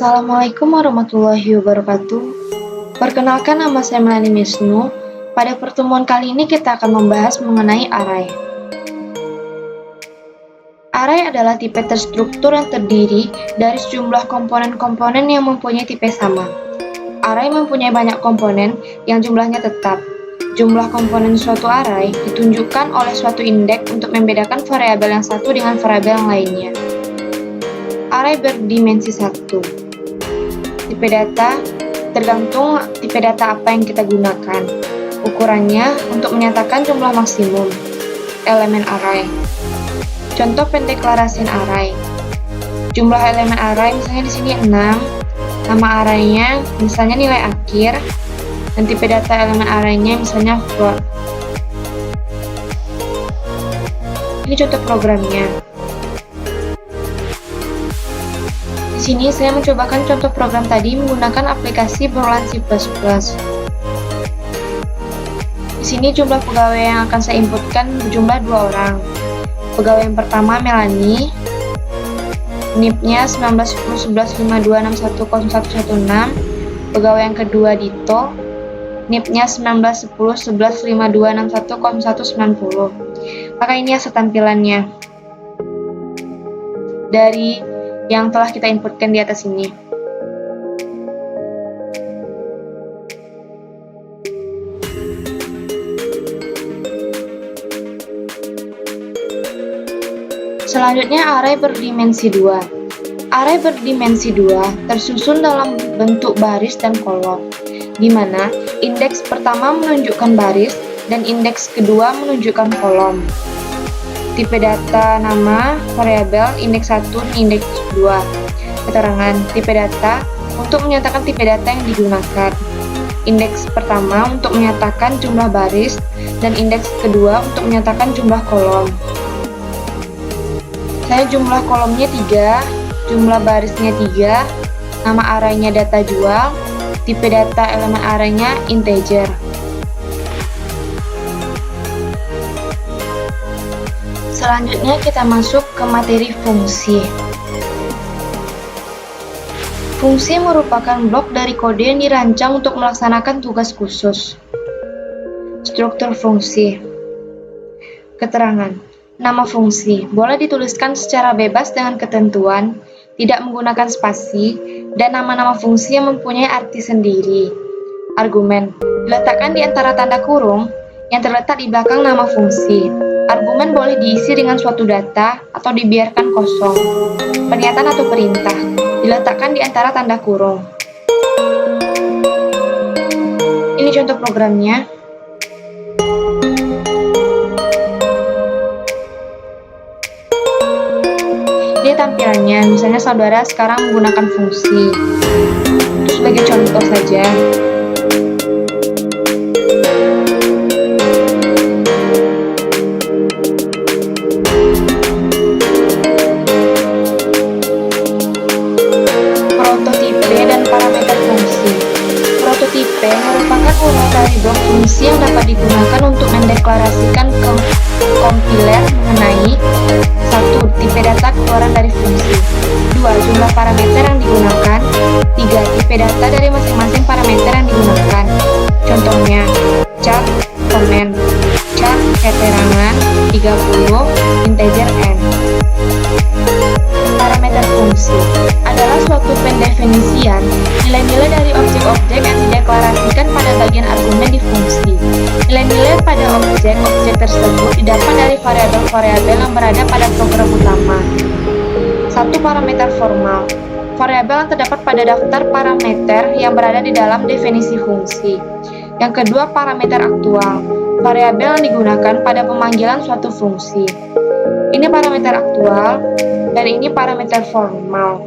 Assalamualaikum warahmatullahi wabarakatuh. Perkenalkan, nama saya Melani Misnu. Pada pertemuan kali ini kita akan membahas mengenai array. Array adalah tipe terstruktur yang terdiri dari sejumlah komponen-komponen yang mempunyai tipe sama. Array mempunyai banyak komponen yang jumlahnya tetap. Jumlah komponen suatu array ditunjukkan oleh suatu indeks untuk membedakan variabel yang satu dengan variabel yang lainnya. Array berdimensi 1. Tipe data tergantung tipe data apa yang kita gunakan. Ukurannya untuk menyatakan jumlah maksimum elemen array. Contoh pendeklarasian array. Jumlah elemen array misalnya di sini 6. Nama arraynya misalnya nilai akhir, dan tipe data elemen arraynya misalnya float. Ini contoh programnya. Di sini saya mencobakan contoh program tadi menggunakan aplikasi berulang C++. Di sini jumlah pegawai yang akan saya inputkan berjumlah 2 orang. Pegawai yang pertama Melani, NIP-nya 19101152610116. Pegawai yang kedua Dito, NIP-nya 19101152610190. Maka ini hasil tampilannya dari yang telah kita inputkan di atas ini. Selanjutnya array berdimensi 2. Array berdimensi 2 tersusun dalam bentuk baris dan kolom, di mana indeks pertama menunjukkan baris dan indeks kedua menunjukkan kolom. Tipe data nama, variabel, indeks 1, indeks 2. Keterangan, tipe data untuk menyatakan tipe data yang digunakan. Indeks pertama untuk menyatakan jumlah baris, dan indeks kedua untuk menyatakan jumlah kolom. Saya jumlah kolomnya 3, jumlah barisnya 3, nama arraynya data jual, tipe data elemen arraynya integer. Selanjutnya kita masuk ke materi fungsi. Fungsi merupakan blok dari kode yang dirancang untuk melaksanakan tugas khusus. Struktur fungsi. Keterangan. Nama fungsi boleh dituliskan secara bebas dengan ketentuan, tidak menggunakan spasi, dan nama-nama fungsi yang mempunyai arti sendiri. Argumen diletakkan di antara tanda kurung yang terletak di belakang nama fungsi. Argumen boleh diisi dengan suatu data atau dibiarkan kosong. Pernyataan atau perintah diletakkan di antara tanda kurung. Ini contoh programnya. Ini tampilannya, misalnya saudara sekarang menggunakan fungsi. Itu sebagai contoh saja. Prototipe merupakan urut dari blok fungsi yang dapat digunakan untuk mendeklarasikan ke kompiler mengenai 1. Tipe data keluaran dari fungsi, 2. Jumlah parameter yang digunakan, 3. Tipe data dari masing-masing parameter yang digunakan. Contohnya, char, komen, char, keterangan, 30, integer n. Parameter fungsi adalah suatu pendefinisian nilai-nilai dari objek-objek yang dideklarasikan pada bagian argumen di fungsi. Nilai-nilai pada objek-objek tersebut didapat dari variabel-variabel yang berada pada program utama. 1. Parameter formal. Variabel yang terdapat pada daftar parameter yang berada di dalam definisi fungsi. Yang kedua, parameter aktual. Variabel yang digunakan pada pemanggilan suatu fungsi. Ini parameter aktual, dan ini parameter formal.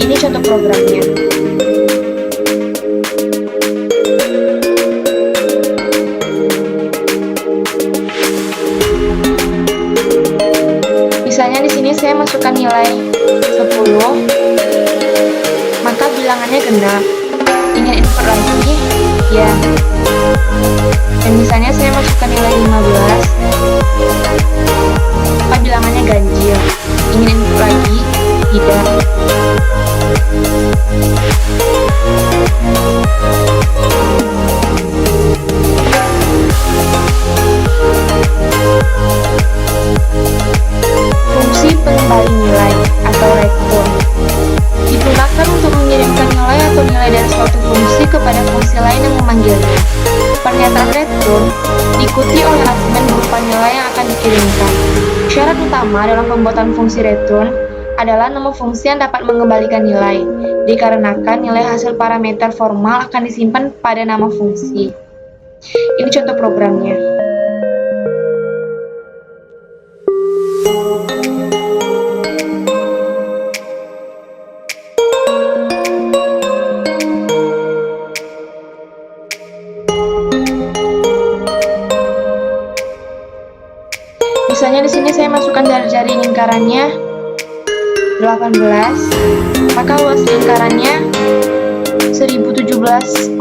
Ini contoh programnya. Misalnya di sini saya masukkan nilai 10, maka bilangannya genap. Ingin input lagi, ya. Dan misalnya saya masukkan nilai 15, maka bilangannya ganjil. Ingin input lagi, tidak. nilai yang akan dikirimkan. Syarat utama dalam pembuatan fungsi return adalah nama fungsi yang dapat mengembalikan nilai, dikarenakan nilai hasil parameter formal akan disimpan pada nama fungsi. Ini contoh programnya. Misalnya di sini saya masukkan jari-jari lingkarannya 18, maka luas lingkarannya 1017,36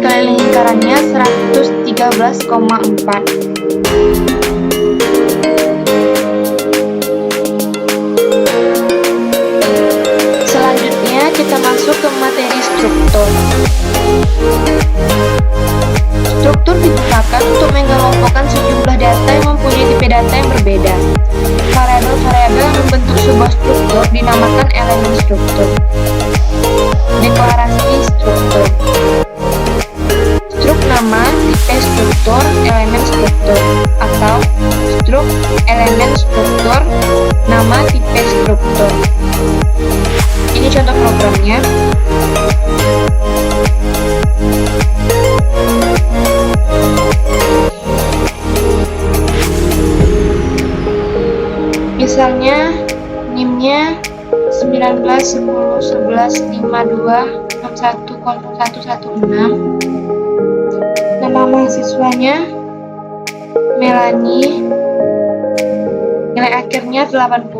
kali lingkarannya 113,4. Selanjutnya kita masuk ke materi struktur. Struktur digunakan untuk mengelompokkan sejumlah data yang mempunyai tipe data yang berbeda. Variabel-variabel yang membentuk sebuah struktur dinamakan elemen struktur. Deklarasi struktur. Struk nama, tipe struktur, elemen struktur, atau struk elemen struktur, nama tipe struktur. Ini contoh programnya. Misalnya NIM-nya 19 10 11 52 61 0116. Nama mahasiswanya Melani. Nilai akhirnya 80.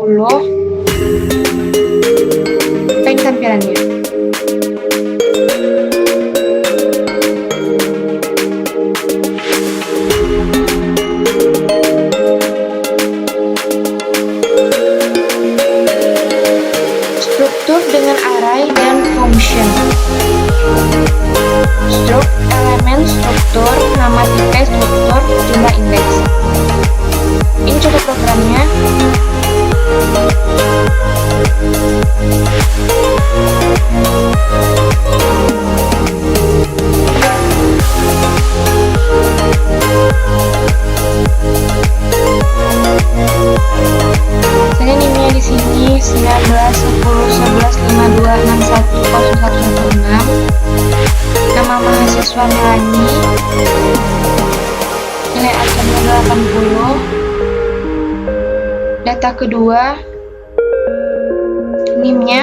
Ini tampilannya. Struktur dengan array dan function. Struk elemen struktur, nama tipe struktur, jumlah indeks. Ini contoh programnya. Saya NIM-nya di sini 19 10 11 52 61 0116. Nama mahasiswa Melani. Nilai akhirnya 80. Data kedua, NIM-nya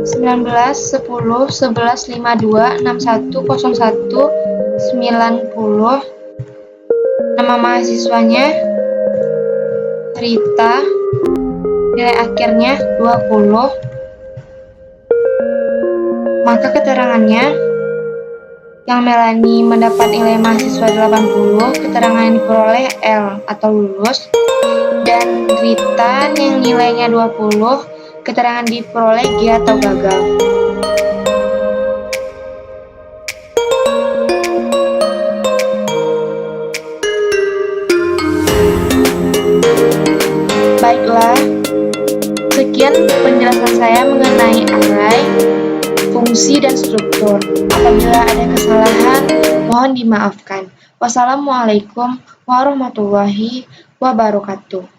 19 10 11 52 61 01 90. Nama mahasiswanya Rita. Nilai akhirnya 20. Maka keterangannya, yang Melani mendapat nilai mahasiswa 80, keterangan yang diperoleh L atau lulus, dan Rita yang nilainya 20, keterangan diperoleh G atau gagal. Baiklah, sekian penjelasan saya mengenai array, fungsi, dan struktur. Apabila ada kesalahan, mohon dimaafkan. Wassalamualaikum warahmatullahi wabarakatuh.